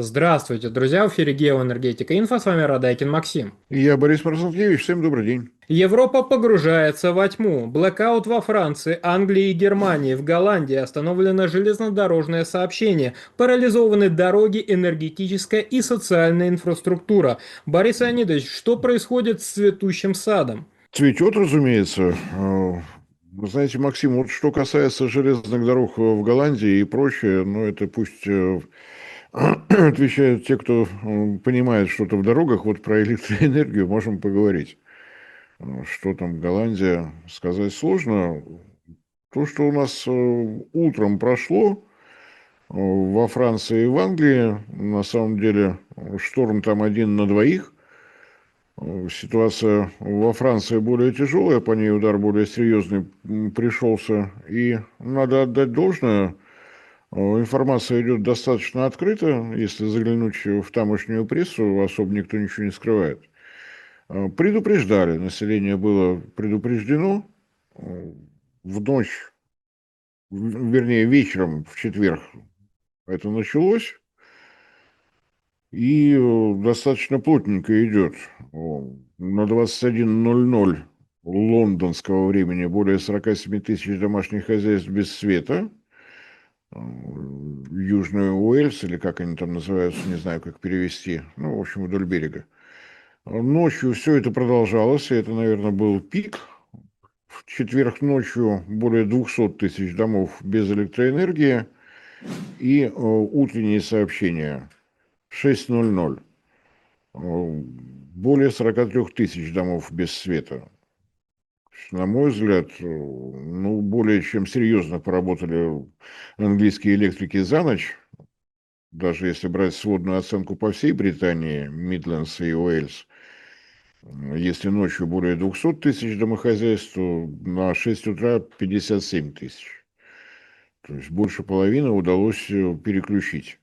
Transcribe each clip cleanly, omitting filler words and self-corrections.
Здравствуйте, друзья! В эфире Геоэнергетика Инфо, с вами Радайкин Максим. И я Борис Марсенкевич, всем добрый день. Европа погружается во тьму. Блэкаут во Франции, Англии и Германии. В Голландии остановлено железнодорожное сообщение. Парализованы дороги, энергетическая и социальная инфраструктура. Борис Леонидович, что происходит с цветущим садом? Цветет, разумеется. Вы знаете, Максим, вот что касается железных дорог в Голландии и прочее, ну это пусть отвечают те, кто понимает что-то в дорогах. Вот про электроэнергию можем поговорить. Что там Голландия, сказать сложно. То, что у нас утром прошло во Франции и в Англии, на самом деле шторм там один на двоих. Ситуация во Франции более тяжелая, по ней удар более серьезный пришелся. И надо отдать должное, информация идет достаточно открыто. Если заглянуть в тамошнюю прессу, особо никто ничего не скрывает. Предупреждали, население было предупреждено. В ночь, вернее вечером в четверг это началось. И достаточно плотненько идет. На 21:00 лондонского времени более 47 тысяч домашних хозяйств без света. Южный Уэльс, или как они там называются, не знаю, как перевести. Ну, в общем, вдоль берега. Ночью все это продолжалось, и это, наверное, был пик. В четверг ночью более 200 тысяч домов без электроэнергии. И утренние сообщения 6:00. Более 43 тысяч домов без света. На мой взгляд, ну, более чем серьезно поработали английские электрики за ночь. Даже если брать сводную оценку по всей Британии, Мидлендс и Уэльс, если ночью более 200 тысяч домохозяйств, то на 6 утра 57 тысяч. То есть больше половины удалось переключить.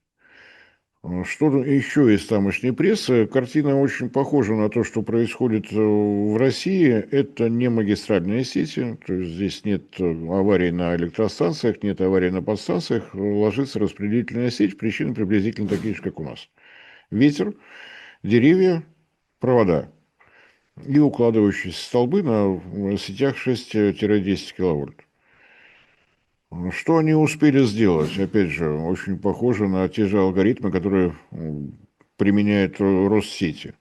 Что еще из тамошней прессы? Картина очень похожа на то, что происходит в России. Это не магистральные сети, то есть здесь нет аварий на электростанциях, нет аварий на подстанциях, ложится распределительная сеть, причины приблизительно такие же, как у нас. Ветер, деревья, провода и укладывающиеся столбы на сетях 6-10 киловольт. Что они успели сделать? Опять же, очень похоже на те же алгоритмы, которые применяет Россети.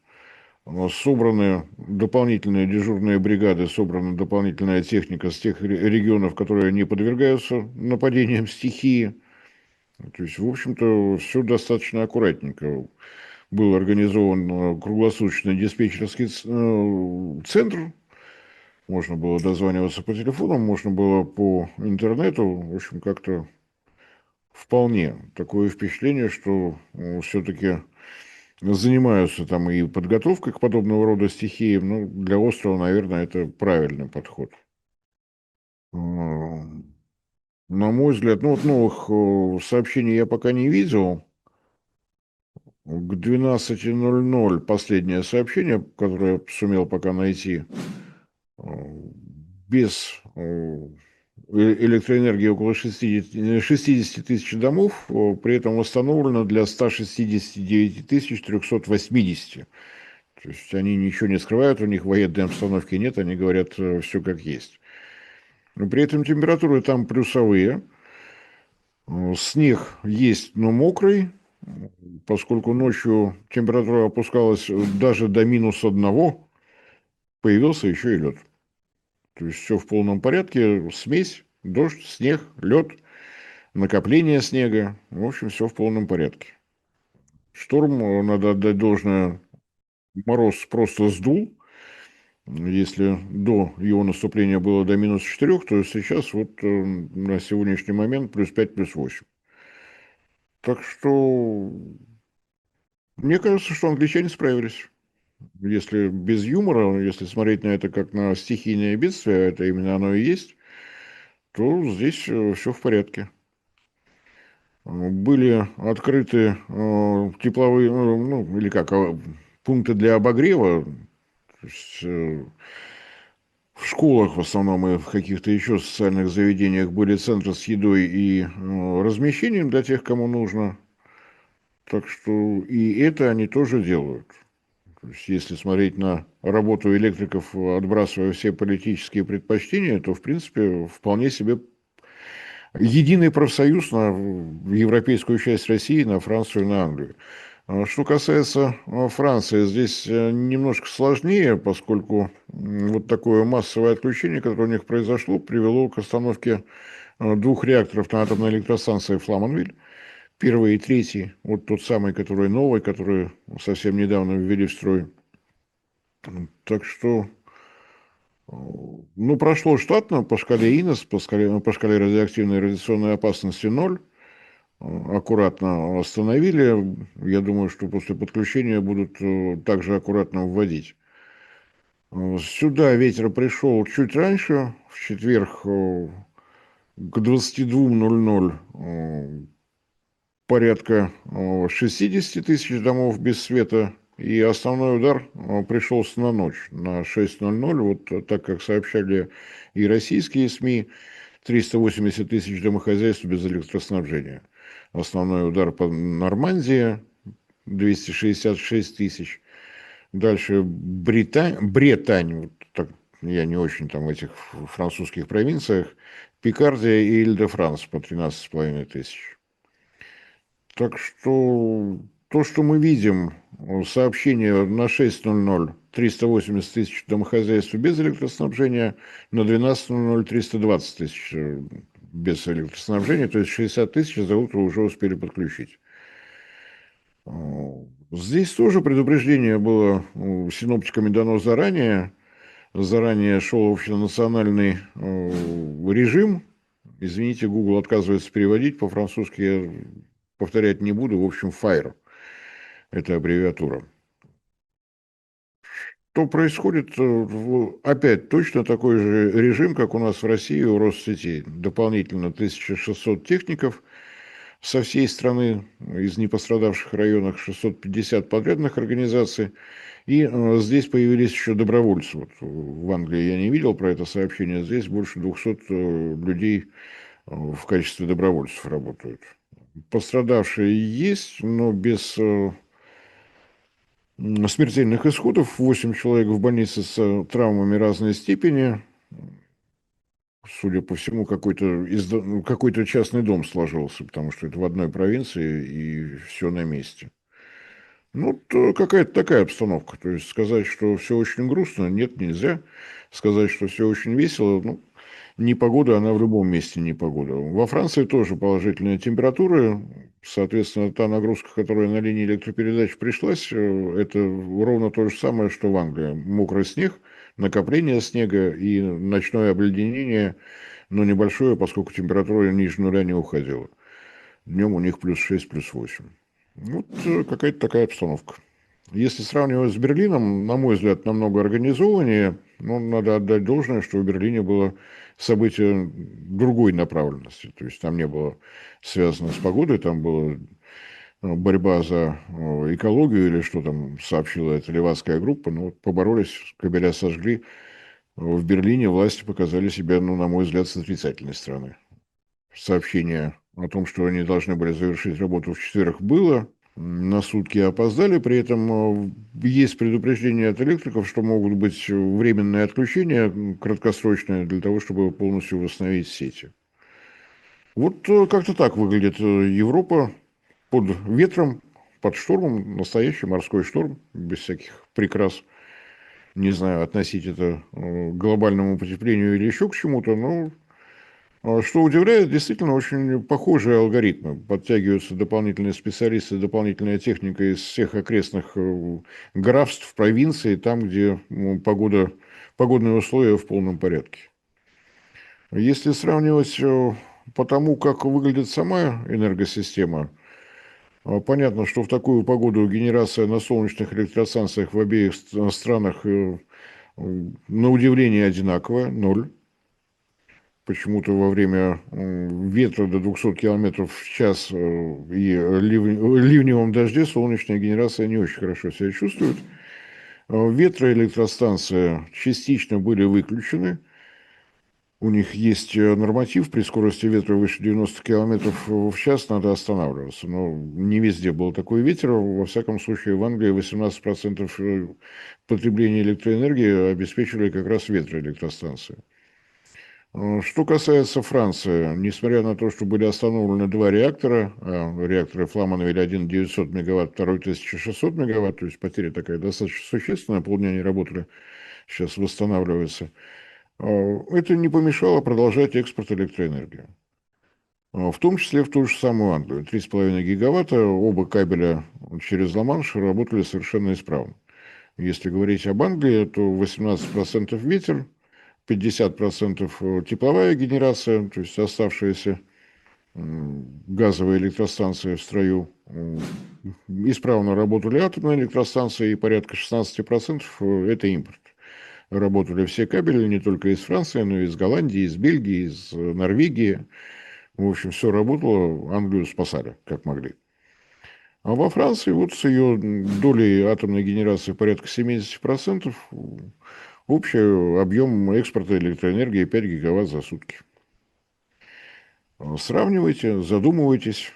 Собраны дополнительные дежурные бригады, собрана дополнительная техника с тех регионов, которые не подвергаются нападениям стихии. То есть, в общем-то, все достаточно аккуратненько. Был организован круглосуточный диспетчерский центр. Можно было дозваниваться по телефону, можно было по интернету. В общем, как-то вполне такое впечатление, что все-таки занимаются там и подготовкой к подобного рода стихиям. Ну, для острова, наверное, это правильный подход. На мой взгляд, ну вот новых сообщений я пока не видел. К 12:00 последнее сообщение, которое я сумел пока найти, э, без электроэнергии около 60 тысяч домов, при этом восстановлено для 169 380. То есть они ничего не скрывают, у них военной обстановки нет, они говорят все как есть. Но при этом температуры там плюсовые, снег есть, но мокрый, поскольку ночью температура опускалась даже до -1, появился еще и лед. То есть все в полном порядке, смесь, дождь, снег, лед, накопление снега, в общем, все в полном порядке. Шторм, надо отдать должное, мороз просто сдул. Если до его наступления было до -4, то сейчас вот на сегодняшний момент +5, +8. Так что мне кажется, что англичане справились. Если без юмора, если смотреть на это как на стихийное бедствие, а это именно оно и есть, то здесь все в порядке. Были открыты тепловые, ну, или как, пункты для обогрева. То есть, в школах в основном и в каких-то еще социальных заведениях были центры с едой и размещением для тех, кому нужно. Так что и это они тоже делают. То есть, если смотреть на работу электриков, отбрасывая все политические предпочтения, то, в принципе, вполне себе единый профсоюз на европейскую часть России, на Францию и на Англию. Что касается Франции, здесь немножко сложнее, поскольку вот такое массовое отключение, которое у них произошло, привело к остановке двух реакторов на атомной электростанции Фламанвиль, первый и третий, вот тот самый, который новый, который совсем недавно ввели в строй. Так что, ну, прошло штатно по шкале ИНОС, по шкале радиоактивной и радиационной опасности ноль. Аккуратно остановили. Я думаю, что после подключения будут также аккуратно вводить. Сюда ветер пришел чуть раньше, в четверг к 22:00 порядка 60 тысяч домов без света. И основной удар пришелся на ночь, на 6:00. Вот так как сообщали и российские СМИ, 380 тысяч домохозяйств без электроснабжения. Основной удар по Нормандии, 266 тысяч. Дальше Бретань, вот так, я не очень там в этих французских провинциях, Пикардия и Иль-де-Франс по 13,5 тысяч. Так что то, что мы видим, сообщение на 6:00 380 тысяч домохозяйств без электроснабжения, на 12:00 320 тысяч без электроснабжения, то есть 60 тысяч за утро уже успели подключить. Здесь тоже предупреждение было синоптиками дано заранее. Заранее шел общенациональный режим. Извините, Google отказывается переводить по-французски, я повторять не буду. В общем, FIRE – это аббревиатура. Что происходит? Опять точно такой же режим, как у нас в России у Россети. Дополнительно 1600 техников со всей страны, из непострадавших районов 650 подрядных организаций. И здесь появились еще добровольцы. Вот в Англии я не видел про это сообщение. Здесь больше 200 людей в качестве добровольцев работают. Пострадавшие есть, но без смертельных исходов. 8 человек в больнице с травмами разной степени. Судя по всему, какой-то частный дом сложился, потому что это в одной провинции и все на месте. Ну, то какая-то такая обстановка. То есть сказать, что все очень грустно, нет, нельзя. Сказать, что все очень весело, ну, непогода, она в любом месте непогода. Во Франции тоже положительные температуры. Соответственно, та нагрузка, которая на линии электропередач пришлась, это ровно то же самое, что в Англии. Мокрый снег, накопление снега и ночное обледенение, но небольшое, поскольку температура ниже нуля не уходила. Днем у них +6, +8. Вот какая-то такая обстановка. Если сравнивать с Берлином, на мой взгляд, намного организованнее, но надо отдать должное, что в Берлине было событие другой направленности. То есть там не было связано с погодой, там была борьба за экологию или что там сообщила эта левацкая группа. Ну, вот поборолись, кабеля сожгли. В Берлине власти показали себя, ну, на мой взгляд, с отрицательной стороны. Сообщение о том, что они должны были завершить работу в четверг, было. На сутки опоздали. При этом есть предупреждение от электриков, что могут быть временные отключения, краткосрочные, для того, чтобы полностью восстановить сети. Вот как-то так выглядит Европа под ветром, под штормом, настоящий морской шторм, без всяких прикрас. Не знаю, относить это к глобальному потеплению или еще к чему-то, но что удивляет, действительно очень похожие алгоритмы. Подтягиваются дополнительные специалисты, дополнительная техника из всех окрестных графств, провинций, там, где погодные условия в полном порядке. Если сравнивать по тому, как выглядит сама энергосистема, понятно, что в такую погоду генерация на солнечных электростанциях в обеих странах на удивление одинаковая, ноль. Почему-то во время ветра до 200 километров в час и ливневом дожде солнечная генерация не очень хорошо себя чувствует. Ветроэлектростанции частично были выключены. У них есть норматив, при скорости ветра выше 90 километров в час надо останавливаться. Но не везде был такой ветер. Во всяком случае, в Англии 18% потребления электроэнергии обеспечивали как раз ветроэлектростанции. Что касается Франции, несмотря на то, что были остановлены два реактора, реакторы Фламанвиль-1 900 мегаватт, второй 1600 мегаватт, то есть потеря такая достаточно существенная, полдня не работали, сейчас восстанавливаются, это не помешало продолжать экспорт электроэнергии. В том числе в ту же самую Англию. 3,5 гигаватта, оба кабеля через Ла-Манш работали совершенно исправно. Если говорить об Англии, то 18% ветер, 50% тепловая генерация, то есть оставшиеся газовые электростанции в строю. Исправно работали атомные электростанции, и порядка 16% это импорт. Работали все кабели, не только из Франции, но и из Голландии, из Бельгии, из Норвегии. В общем, все работало, Англию спасали, как могли. А во Франции вот с ее долей атомной генерации порядка 70%, общий объем экспорта электроэнергии 5 гигаватт за сутки. Сравнивайте, задумывайтесь,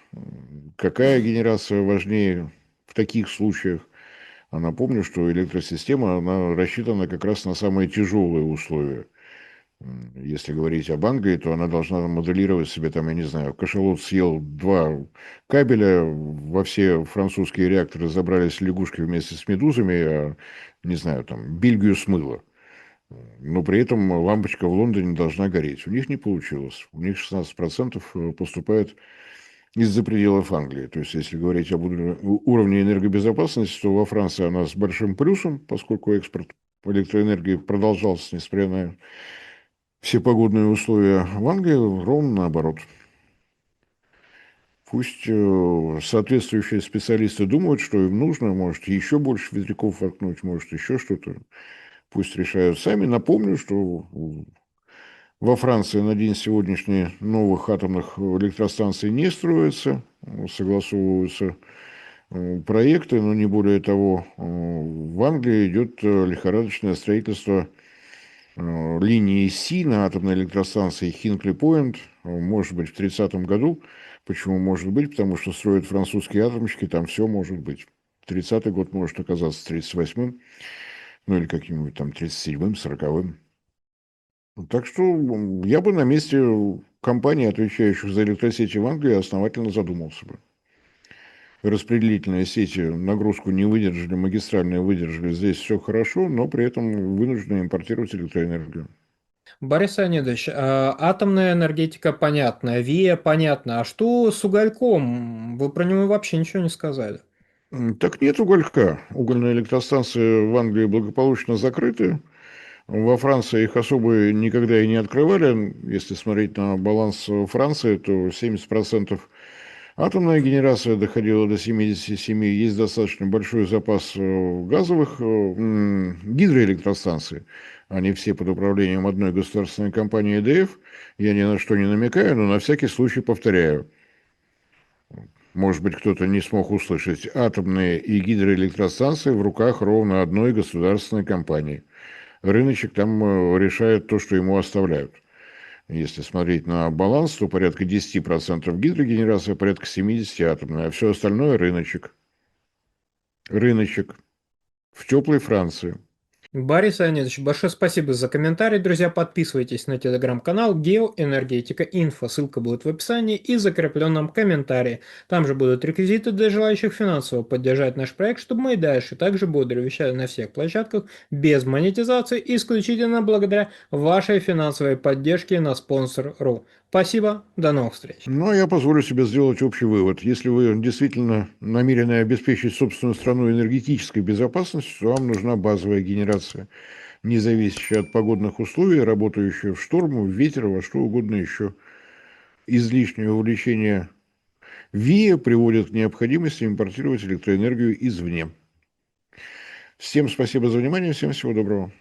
какая генерация важнее в таких случаях. А напомню, что электросистема, она рассчитана как раз на самые тяжелые условия. Если говорить об Англии, то она должна моделировать себе, там, я не знаю, кашалот съел два кабеля, во все французские реакторы забрались лягушки вместе с медузами, а, не знаю, там, Бельгию смыло. Но при этом лампочка в Лондоне должна гореть. У них не получилось. У них 16% поступает из-за пределов Англии. То есть, если говорить об уровне энергобезопасности, то во Франции она с большим плюсом, поскольку экспорт электроэнергии продолжался, несмотря на все погодные условия. В Англии ровно наоборот. Пусть соответствующие специалисты думают, что им нужно, может, еще больше ветряков воткнуть, может, еще что-то. Пусть решают сами. Напомню, что во Франции на день сегодняшний новых атомных электростанций не строится, согласовываются проекты, но не более того. В Англии идет лихорадочное строительство линии Си на атомной электростанции Хинкли-Пойнт, может быть, в 30-м году. Почему может быть? Потому что строят французские атомщики, там все может быть. 30-й год может оказаться 38-м, ну или каким-нибудь там 37-м, 40-м. Так что я бы на месте компаний, отвечающих за электросети в Англии, основательно задумался бы. Распределительные сети нагрузку не выдержали, магистральные выдержали, здесь все хорошо, но при этом вынуждены импортировать электроэнергию. Борис Леонидович, атомная энергетика понятна, ВИА понятно. А что с угольком? Вы про него вообще ничего не сказали. Так нет уголька. Угольные электростанции в Англии благополучно закрыты. Во Франции их особо никогда и не открывали. Если смотреть на баланс Франции, то 70% атомная генерация доходила до 77%. Есть достаточно большой запас газовых гидроэлектростанций. Они все под управлением одной государственной компании EDF. Я ни на что не намекаю, но на всякий случай повторяю. Может быть, кто-то не смог услышать. Атомные и гидроэлектростанции в руках ровно одной государственной компании. Рыночек там решает то, что ему оставляют. Если смотреть на баланс, то порядка 10% гидрогенерация, порядка 70% атомная, а все остальное рыночек. Рыночек в теплой Франции. Борис Леонидович, большое спасибо за комментарий. Друзья, подписывайтесь на телеграм-канал Геоэнергетика Инфо. Ссылка будет в описании и закрепленном комментарии. Там же будут реквизиты для желающих финансово поддержать наш проект, чтобы мы и дальше также бодро вещали на всех площадках без монетизации, исключительно благодаря вашей финансовой поддержке на спонсор.ру. Спасибо, до новых встреч. Но я позволю себе сделать общий вывод. Если вы действительно намерены обеспечить собственную страну энергетической безопасностью, то вам нужна базовая генерация, не зависящая от погодных условий, работающая в шторм, в ветер, во что угодно еще. Излишнее увлечение ВИА приводит к необходимости импортировать электроэнергию извне. Всем спасибо за внимание, всем всего доброго.